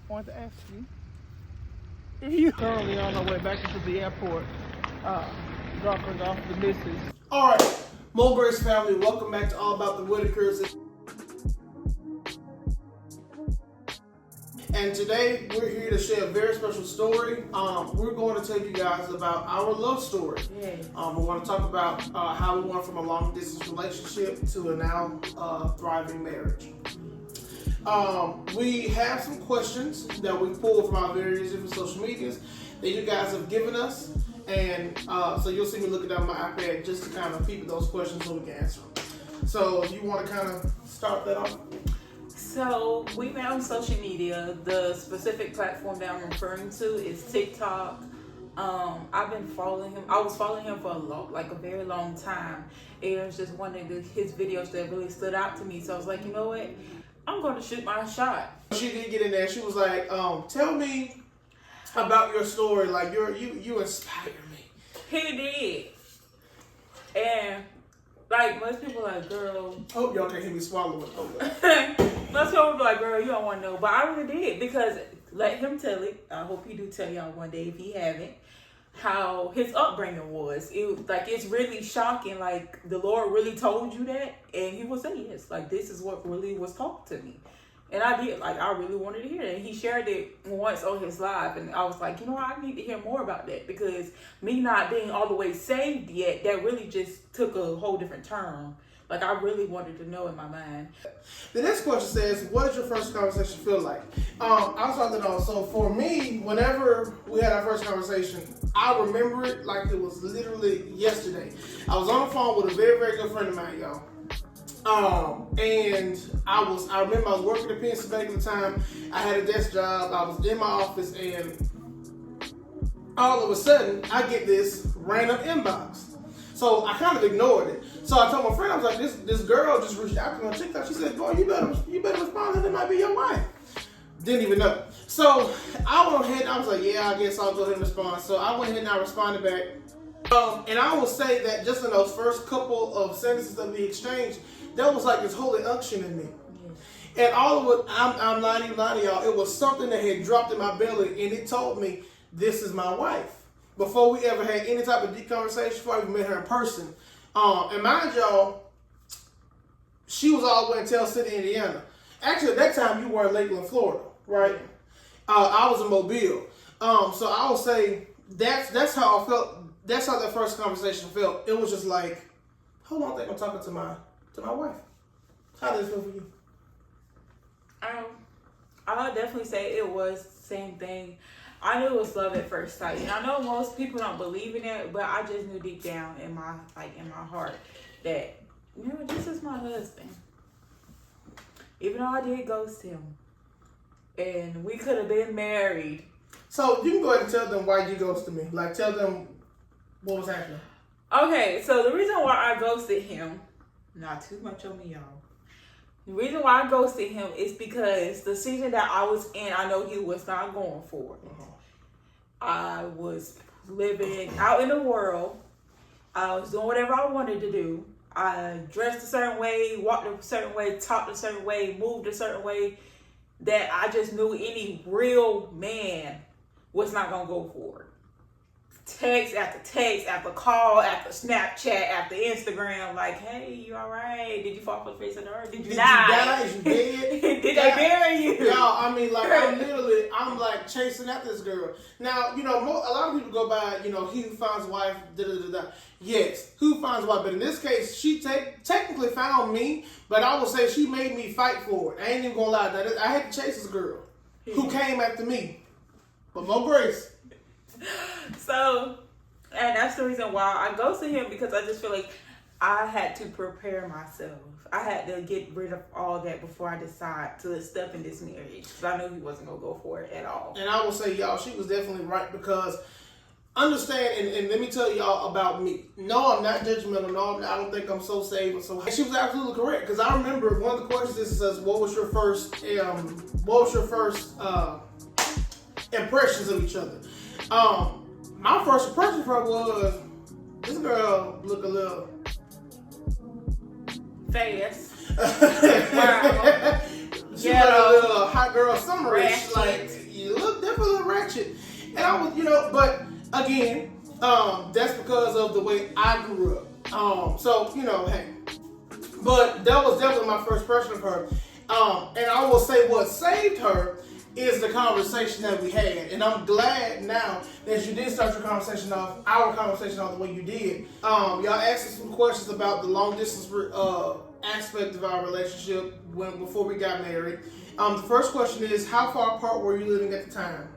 wanted to ask you. He's currently on our way back into the airport, dropping off the missus. All right, Mo Grace family, welcome back to All About the Whitakers. And today we're here to share a very special story. We're going to tell you guys about our love story. Yes. We want to talk about how we went from a long distance relationship to a now thriving marriage. We have some questions that we pulled from our various different social medias that you guys have given us. And so you'll see me looking down my iPad just to kind of peep those questions so we can answer them. So if you want to kind of start that off. So we met on social media. The specific platform that I'm referring to is TikTok. I've been following him. I was following him for a very long time. It was just one of his videos that really stood out to me. So I was like, you know what? I'm going to shoot my shot. She did get in there. She was like, tell me about your story. Like you inspire me. He did. And like most people are like, girl. Hope y'all can hear me swallowing. Most people be like, girl, you don't want to know. But I really did, because let him tell it. I hope he do tell y'all one day if he haven't, how his upbringing was. It's really shocking. Like, the Lord really told you that, and he will say yes. Like, this is what really was taught to me. And I did. Like, I really wanted to hear that. And he shared it once on his live, and I was like, you know, I need to hear more about that, because me not being all the way saved yet, that really just took a whole different turn. Like, I really wanted to know in my mind. The next question says, what did your first conversation feel like? I'll start that off. So for me, whenever we had our first conversation, I remember it like it was literally yesterday. I was on the phone with a very, very good friend of mine, y'all. And I remember I was working at Pennsylvania at the time. I had a desk job. I was in my office, and all of a sudden, I get this random inbox. So I kind of ignored it. So I told my friend, I was like, this girl just reached out to me on TikTok. She said, boy, you better respond, it might be your wife. Didn't even know. So I went ahead and I was like, yeah, I guess I'll go ahead and respond. So I went ahead and I responded back. And I will say that just in those first couple of sentences that we exchanged, that was like this holy unction in me. And all of it, I'm lying to y'all, it was something that had dropped in my belly, and it told me, this is my wife. Before we ever had any type of deep conversation, before I even met her in person. And mind y'all, she was all the way in Tell City, Indiana. Actually, at that time, you were in Lakeland, Florida, right? I was in Mobile. So I would say that's how I felt. That's how that first conversation felt. It was just like, hold on, I think I'm talking to my wife. How did it feel for you? I would definitely say it was the same thing. I knew it was love at first sight, and I know most people don't believe in it, but I just knew deep down in my heart that, you know, this is my husband. Even though I did ghost him, and we could have been married. So you can go ahead and tell them why you ghosted me. Like, tell them what was happening. Okay, so the reason why I ghosted him, not too much on me, y'all. The reason why I ghosted him is because the season that I was in, I know he was not going for it. I was living out in the world. I was doing whatever I wanted to do. I dressed a certain way, walked a certain way, talked a certain way, moved a certain way, that I just knew any real man was not going to go for it. Text after call, after Snapchat, after Instagram, like, hey, you all right? Did you fall for the face of the earth? Did you die? Is you dead? Did they bury you? Y'all, I mean, like, I'm like chasing after this girl. Now, you know, a lot of people go by, you know, he who finds a wife, da-da-da-da. Yes, who finds a wife? But in this case, she technically found me, but I will say she made me fight for it. I ain't even gonna lie. I had to chase this girl who came after me. But Mo Grace. So, and that's the reason why I ghosted him, because I just feel like I had to prepare myself. I had to get rid of all that before I decide to step in this marriage, because I knew he wasn't going to go for it at all. And I will say, y'all, she was definitely right, because understand, and let me tell y'all about me. No, I'm not judgmental. No, I don't think I'm so saved or so. And she was absolutely correct, because I remember one of the questions says, what was your first impressions of each other? My first impression of her was, this girl look a little fast. Wow. She was like a little hot girl summerish. Like, you look definitely ratchet. And I was, but again, that's because of the way I grew up. So, hey. But that was definitely my first impression of her. And I will say what saved her is the conversation that we had. And I'm glad now that you did start our conversation off the way you did. Y'all asked us some questions about the long distance aspect of our relationship before we got married. The first question is, how far apart were you living at the time?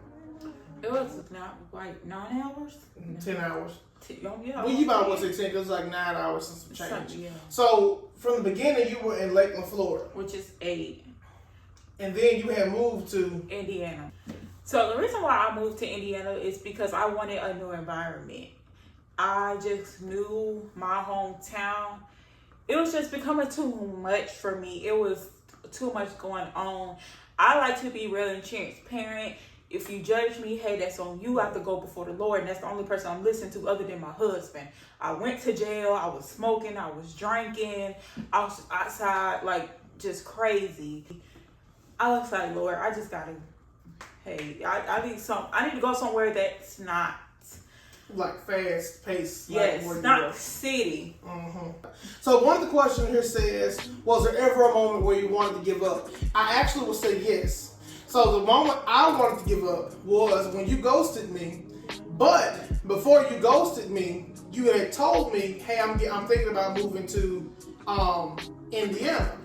It was not like 9 hours. 10 hours. Yeah. Well, you might want to say 10 because it was like 9 hours and some change. Yeah. So from the beginning, you were in Lakeland, Florida, which is 8. And then you had moved to Indiana. So the reason why I moved to Indiana is because I wanted a new environment. I just knew my hometown. It was just becoming too much for me. It was too much going on. I like to be real and transparent. If you judge me, hey, that's on you. I have to go before the Lord, and that's the only person I'm listening to other than my husband. I went to jail. I was smoking. I was drinking. I was outside, like, just crazy. I was like, Lord, I just gotta, hey, I need to go somewhere that's not like fast paced. Yes, like not city. Mm-hmm. So one of the questions here says, was there ever a moment where you wanted to give up? I actually would say yes. So the moment I wanted to give up was when you ghosted me. But before you ghosted me, you had told me, hey, I'm thinking about moving to Indiana.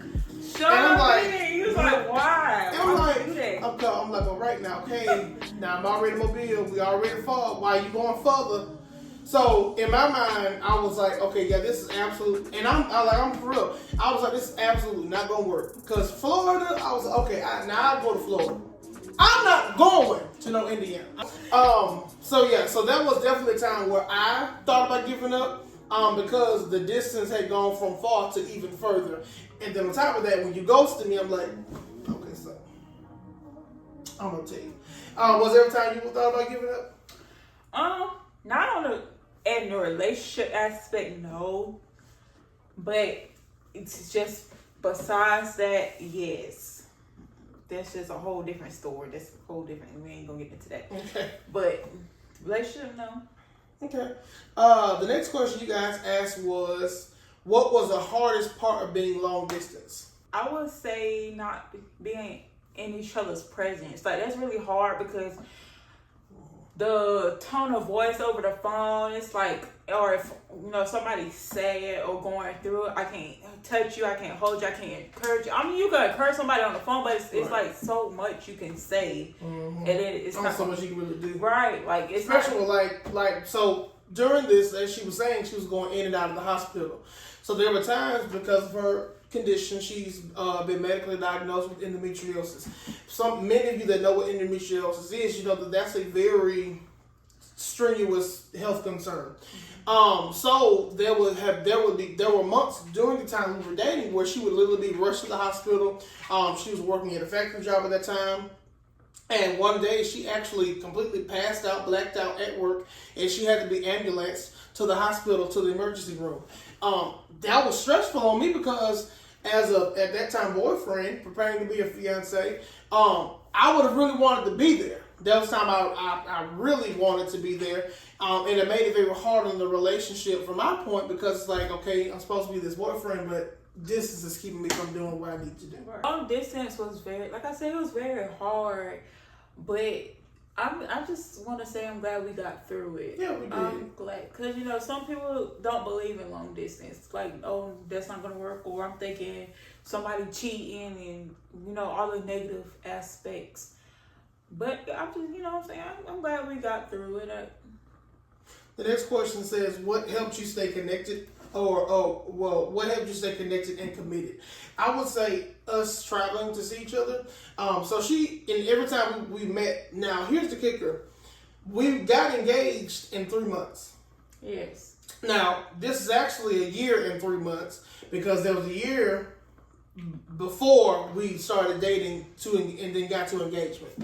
Sure, and I'm like, you was like, why? And I'm like, well, right now, okay, now I'm already mobile, we already far, why are you going further? So in my mind, I was like, okay, yeah, this is absolute, and I'm for real. I was like, this is absolutely not gonna work. Because Florida, I was like, okay, now I'll go to Florida. I'm not going to no Indiana. So that was definitely a time where I thought about giving up, because the distance had gone from far to even further. And then on top of that, when you ghosted me, I'm like, okay, so I'm gonna tell you. Was there a time you thought about giving up? Not in the relationship aspect, no. But it's just besides that, yes. That's just a whole different story. That's a whole different. We ain't gonna get into that. Okay. But relationship, no. Okay. The next question you guys asked was, what was the hardest part of being long distance? I would say not being in each other's presence. Like, that's really hard because the tone of voice over the phone, it's like, or if somebody's sad or going through it, I can't touch you, I can't hold you, I can't encourage you. I mean, you can encourage somebody on the phone, but it's right. Like so much you can say, mm-hmm. and then it's not so much you can really do. Right, like it's especially like so during this, as she was saying, she was going in and out of the hospital. So there were times because of her condition, she's been medically diagnosed with endometriosis. Many of you that know what endometriosis is, you know that's a very strenuous health concern. So there were months during the time we were dating where she would literally be rushed to the hospital. She was working at a factory job at that time. And one day she actually completely passed out, blacked out at work, and she had to be ambulanced to the hospital, to the emergency room. That was stressful on me because as at that time boyfriend, preparing to be a fiance, I would have really wanted to be there. That was the time I really wanted to be there. And it made it very hard in the relationship from my point because it's like, okay, I'm supposed to be this boyfriend, but distance is keeping me from doing what I need to do. Long distance was very, like I said, it was very hard, but I just want to say I'm glad we got through it. Yeah, we did. I'm glad, because some people don't believe in long distance. Like, oh, that's not gonna work, or I'm thinking somebody cheating and all the negative aspects. But I'm just, what I'm saying, I'm glad we got through it. The next question says, what helped you stay connected? What helped you stay connected and committed? I would say us traveling to see each other. So every time we met, now here's the kicker. We got engaged in 3 months. Yes. Now, this is actually a year and 3 months because there was a year before we started dating and then got to engagement.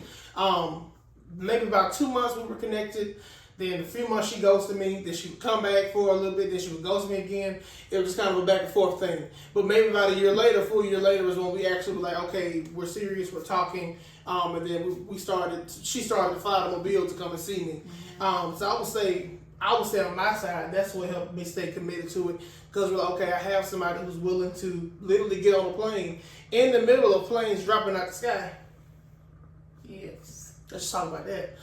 Maybe about 2 months we were connected. Then a few months she ghosted me. Then she would come back for a little bit. Then she would ghost me again. It was just kind of a back and forth thing. But maybe about a year later, full year later, is when we actually were like, okay, we're serious, we're talking. And then she started to fly the mobile to come and see me. So I would say on my side, that's what helped me stay committed to it. Because we're like, okay, I have somebody who's willing to literally get on a plane in the middle of planes dropping out the sky. Yes. Let's just talk about that.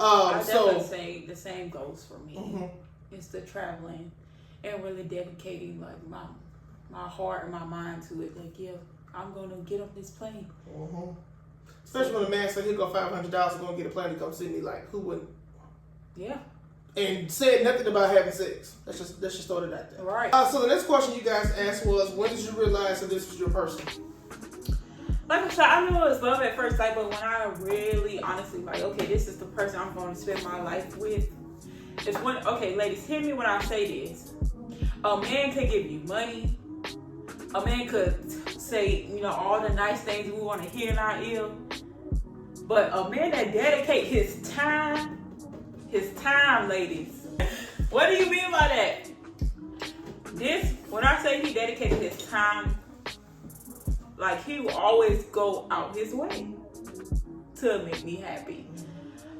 I definitely say the same goes for me. Mm-hmm. It's the traveling and really dedicating like my heart and my mind to it. Like, yeah, I'm gonna get off this plane. Mm-hmm. Especially when a man said he'll go $500 to go get a plane to come see me. Like, who wouldn't? Yeah. And said nothing about having sex. Let's just throw it out there. Right. So the next question you guys asked was, when did you realize that this was your person? Like I said, I knew it was love at first sight, but when I really honestly like, okay, this is the person I'm going to spend my life with. It's when, okay, ladies, hear me when I say this. A man could give you money. A man could say, all the nice things we want to hear in our ear. But a man that dedicate his time, ladies. What do you mean by that? When I say he dedicated his time, like he will always go out his way to make me happy.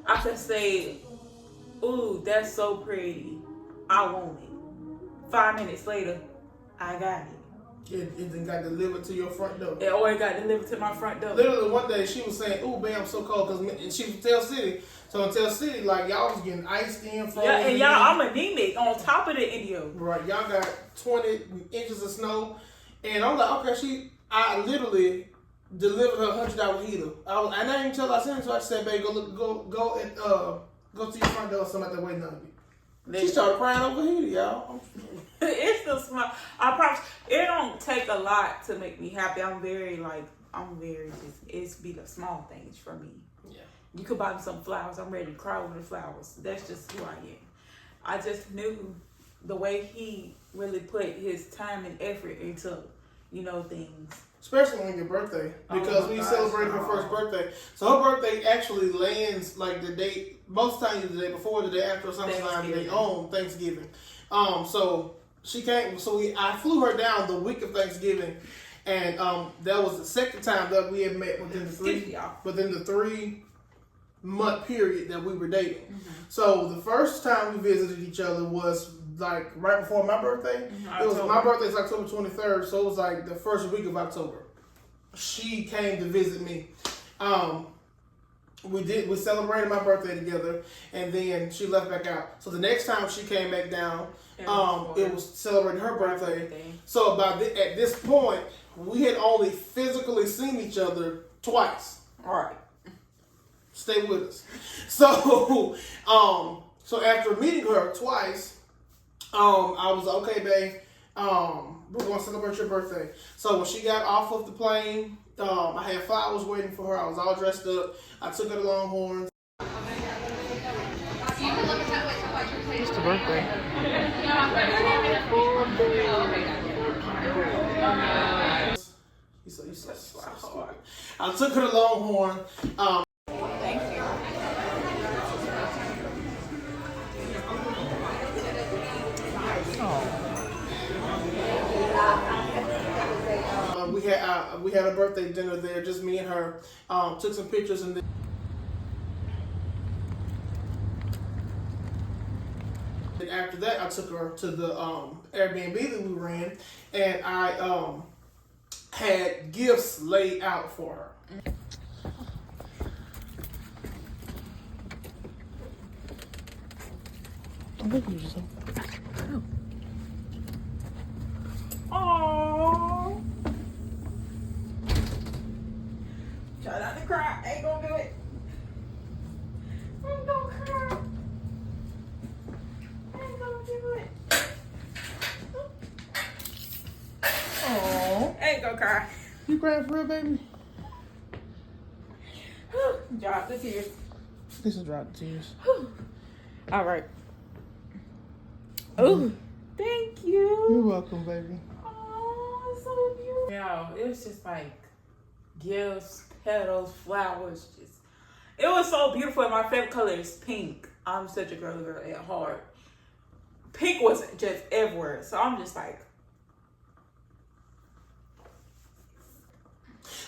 I could say, ooh, that's so pretty. I want it. 5 minutes later, I got it. It then got delivered to your front door. Or it got delivered to my front door. Literally one day she was saying, ooh, babe, I'm so cold. And she was Tell City. So in Tell City, like, y'all was getting iced in. Yeah, and y'all, I'm anemic on top of the Indio. Right, y'all got 20 inches of snow. And I'm like, okay, I literally delivered her $100 heater. I didn't even tell her I sent it, so I said, babe, go to your front door, somebody that waiting on you. She started crying over the heater, y'all. It's the small. I promise. It don't take a lot to make me happy. It's be the small things for me. Yeah. You could buy me some flowers. I'm ready to cry over the flowers. That's just who I am. I just knew the way he really put his time and effort into, things. Especially on your birthday, because we celebrated her first birthday. So her birthday actually lands like the day, most times the day before, the day after, or sometimes the day on Thanksgiving. So she came. So I flew her down the week of Thanksgiving, and that was the second time that we had met within the 3 month period that we were dating. Mm-hmm. So the first time we visited each other was like right before my birthday. Mm-hmm. It was my birthday's October 23rd, so it was like the first week of October. She came to visit me. We celebrated my birthday together, and then she left back out. So the next time she came back down, it was celebrating her birthday. So at this point, we had only physically seen each other twice. All right. Stay with us. So, so after meeting her twice, I was like, okay, babe, we're going to celebrate your birthday. So when she got off of the plane, I had flowers waiting for her. I was all dressed up. I took her to Longhorns. It's the birthday. You so hard. I took her to Longhorn. Thank you. We had a birthday dinner there, just me and her. Took some pictures, and then after that, I took her to the Airbnb that we were in, and I had gifts laid out for her. Aww. Try not to cry. Ain't gonna do it. Ain't gonna cry. Ain't gonna do it. Aww. Ain't gonna cry. You crying for real, baby? Drop the tears. This will drop the tears. All right. Oh, thank you. You're welcome, baby. Oh, it's so beautiful. Yeah, it was just like gifts, petals, flowers. It was so beautiful. And my favorite color is pink. I'm such a girly girl at heart. Pink was just everywhere. So I'm just like.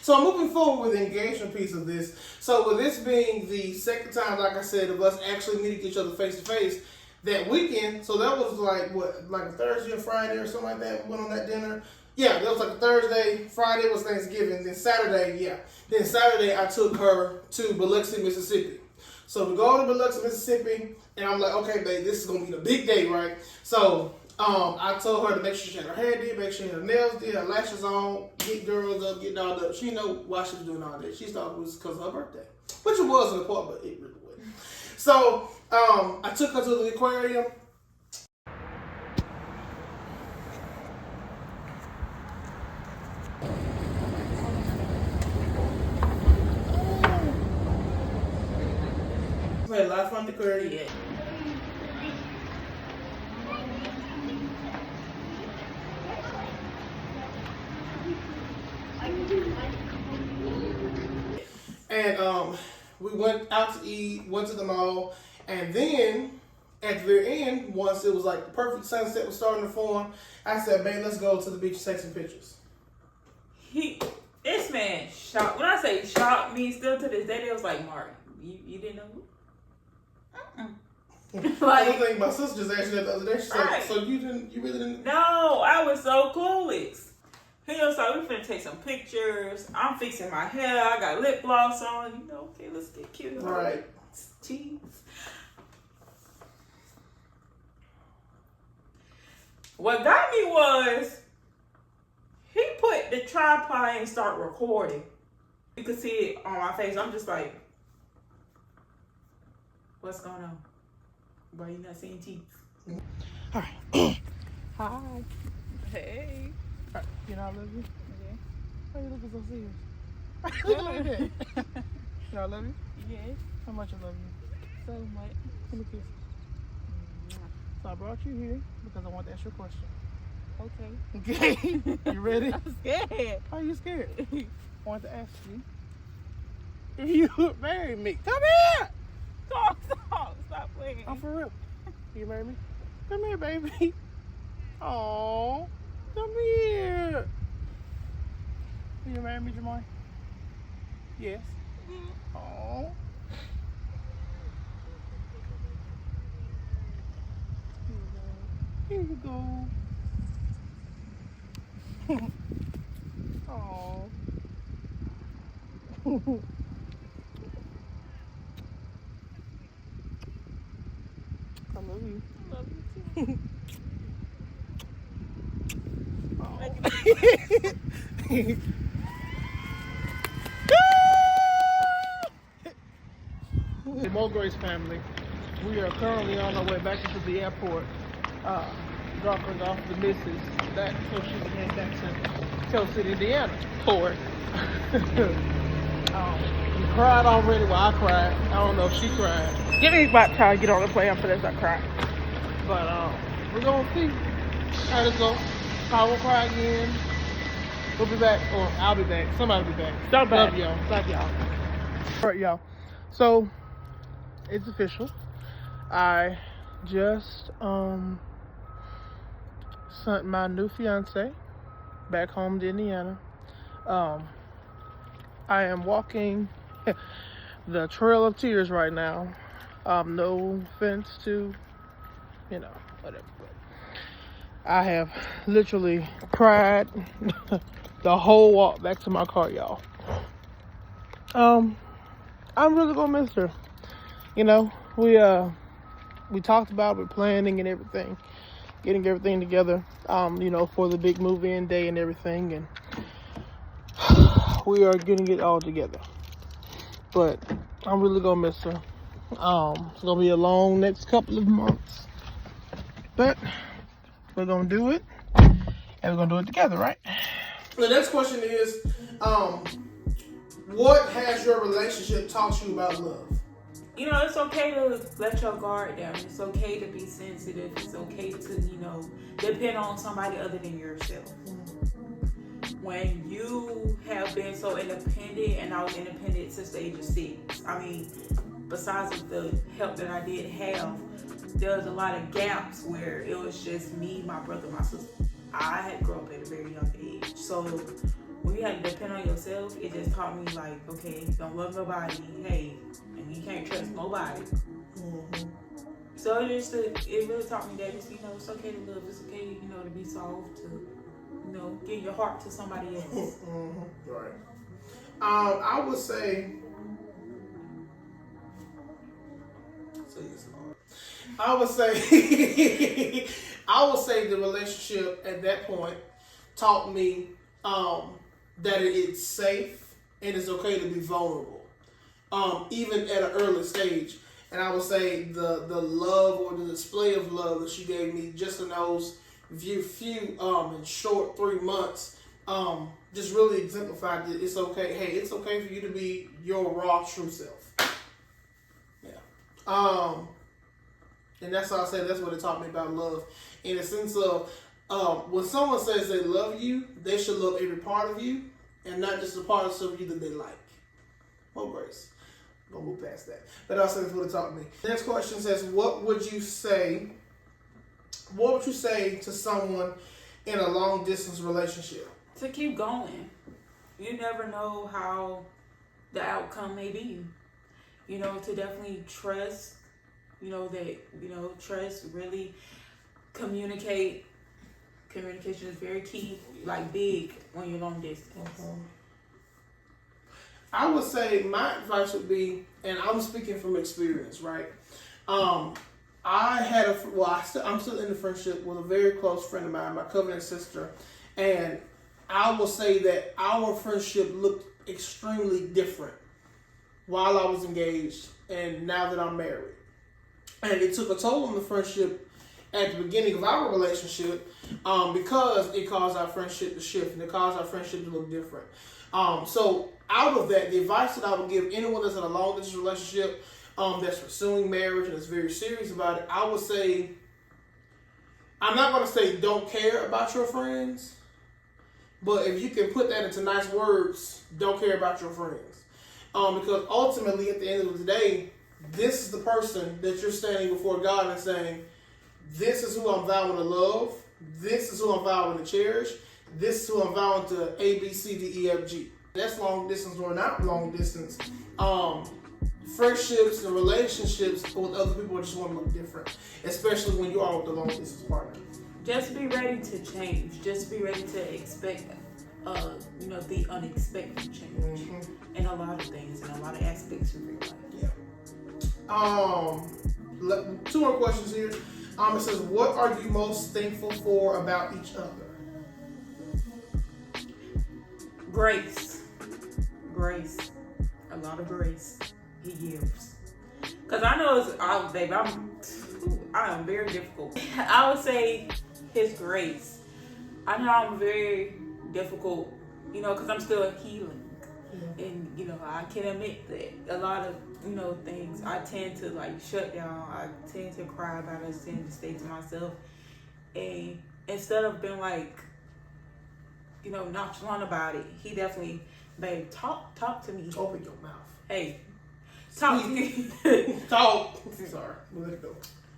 So moving forward with the engagement piece of this, so with this being the second time, like I said, of us actually meeting each other face to face that weekend, so that was like a Thursday or Friday or something like that, we went on that dinner. Yeah, that was like a Thursday, Friday was Thanksgiving, then Saturday I took her to Biloxi, Mississippi. So we go to Biloxi, Mississippi, and I'm like, okay, babe, this is gonna be the big day, right? So I told her to make sure she had her hair did, make sure her nails did, her lashes on, get girls up, get dolled up. She didn't know why she was doing all that. She thought it was because of her birthday, which it was in the part, but it really wasn't. So I took her to the aquarium. We had a lot of fun at the aquarium. Yeah. And we went out to eat, went to the mall, and then at the very end, once it was like the perfect sunset was starting to form, I said, babe, let's go to the beach and take some pictures. This man shocked. When I say shocked me, still to this day, they was like, Mark, you didn't know who? Like, I think my sister just asked me that the other day. She said, right. So you really didn't? No, I was so clueless. He was like, we finna take some pictures. I'm fixing my hair. I got lip gloss on. You know, okay, let's get cute. Right. Cheese. What got me was he put the tripod and start recording. You could see it on my face. I'm just like, what's going on? Why you not seeing teeth? All right. Hi. Hey. All right. You know I love you? Okay. Why you looking so serious? Look like that. You know I love you? Yes. How much I love you? So much. Give me a kiss. So I brought you here because I want to ask you a question. Okay. Okay. You ready? I'm scared. Why are you scared? I want to ask you if you would marry me. Come here! Stop playing. I'm for real. You marry me? Come here, baby. Oh, come here. Will you marry me, Jamal? Yes. Oh. Here you go. Oh. I love you. Love you too. The Mulgrace family, we are currently on our way back into the airport, dropping off the missus back so she can head back to Tell City, Indiana. Poor. You cried already? Well, I cried. I don't know if she cried. Give me about time to get on the plane for this. I cry. But we're gonna see how this goes. I will cry again. We'll be back, or I'll be back. Somebody will be back. Somebody. Love y'all. Love y'all. All right, y'all. So it's official. I just sent my new fiance back home to Indiana. I am walking the Trail of Tears right now. No offense to, whatever. But I have literally cried the whole walk back to my car, y'all. I'm really gonna miss her. We talked about it, planning and everything, getting everything together, for the big move-in day and everything, and we are getting it all together. But I'm really gonna miss her. It's gonna be a long next couple of months, but we're gonna do it, and we're gonna do it together, right? The next question is, what has your relationship taught you about love? It's okay to let your guard down. It's okay to be sensitive. It's okay to, depend on somebody other than yourself. When you have been so independent, and I was independent since the age of 6. I mean, besides of the help that I did have, there was a lot of gaps where it was just me, my brother, my sister. I had grown up at a very young age. So when you had to depend on yourself, it just taught me like, okay, don't love nobody, hey, and you can't trust nobody. Mm-hmm. So it really taught me that it's, it's okay to love, it's okay, to be soft, to, give your heart to somebody else. Mm-hmm. Right. I would say, I would say the relationship at that point taught me that it's safe and it's okay to be vulnerable, even at an early stage. And I would say the love or the display of love that she gave me just in those few in short 3 months just really exemplified that it's okay. Hey, it's okay for you to be your raw, true self. Yeah. And that's how I say that's what it taught me about love. In the sense of when someone says they love you, they should love every part of you and not just the parts of you that they like. More grace. We'll move past that. But also that's what it taught me. The next question says, what would you say to someone in a long distance relationship? To keep going. You never know how the outcome may be. To definitely trust, trust, really communicate. Communication is very key, like big when you're long distance. Mm-hmm. I would say my advice would be, and I'm speaking from experience, right? I had I'm still in the friendship with a very close friend of mine, my covenant sister, and I will say that our friendship looked extremely different while I was engaged and now that I'm married. And it took a toll on the friendship at the beginning of our relationship because it caused our friendship to shift and it caused our friendship to look different. So out of that, the advice that I would give anyone that's in a long distance relationship that's pursuing marriage and is very serious about it, I would say, I'm not going to say don't care about your friends, but if you can put that into nice words, don't care about your friends. Because ultimately, at the end of the day, this is the person that you're standing before God and saying, this is who I'm vowing to love, this is who I'm vowing to cherish, this is who I'm vowing to A, B, C, D, E, F, G. That's long distance or not long distance. Friendships and relationships with other people just want to look different, especially when you are with a long distance partner. Just be ready to change. Just be ready to expect, the unexpected change in a lot of things, in a lot of aspects of your life. Yeah. 2 more questions here. It says, what are you most thankful for about each other? Grace. A lot of grace he gives. Because I know baby, I am very difficult. I would say his grace. I know I'm very difficult, because I'm still healing. Yeah. And, I can admit that a lot of, things, I tend to shut down. I tend to cry about it. I tend to stay to myself. And instead of being nonchalant about it, he definitely, babe, talk to me. Open your mouth. Hey, talk to me. Talk. Sorry, let it go.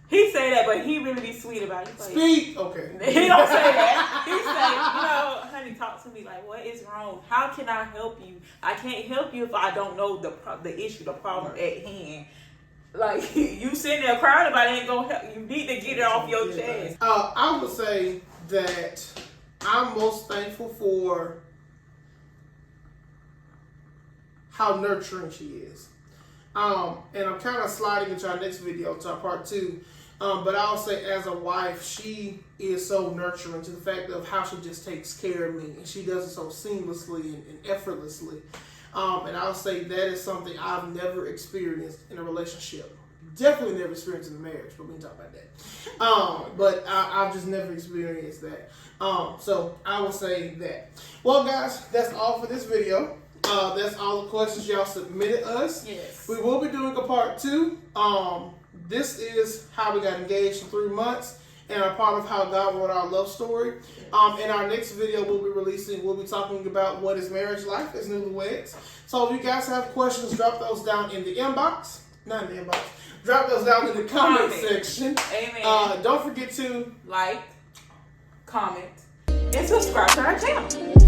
He say that, but he really be sweet about it. Speak. Okay. He don't say that. He say, honey, talk to me. What is wrong? How can I help you? I can't help you if I don't know the issue, the problem at hand. You sitting there crying about it ain't gonna help. You need to get it off your chest. I would say that I'm most thankful for how nurturing she is. And I'm kind of sliding into our next video, to our part 2. But I'll say as a wife, she is so nurturing to the fact of how she just takes care of me. And she does it so seamlessly and effortlessly. And I'll say that is something I've never experienced in a relationship. Definitely never experienced in a marriage, but we can talk about that. But I've just never experienced that. So I will say that. Well, guys, that's all for this video. That's all the questions y'all submitted us. Yes. We will be doing a part 2. This is how we got engaged in 3 months and a part of how God wrote our love story. In our next video we'll be talking about what is marriage life as newlyweds. So if you guys have questions, drop those down in the inbox. Not in the inbox. Drop those down in the comment section. Amen. Don't forget to like, comment, and subscribe to our channel.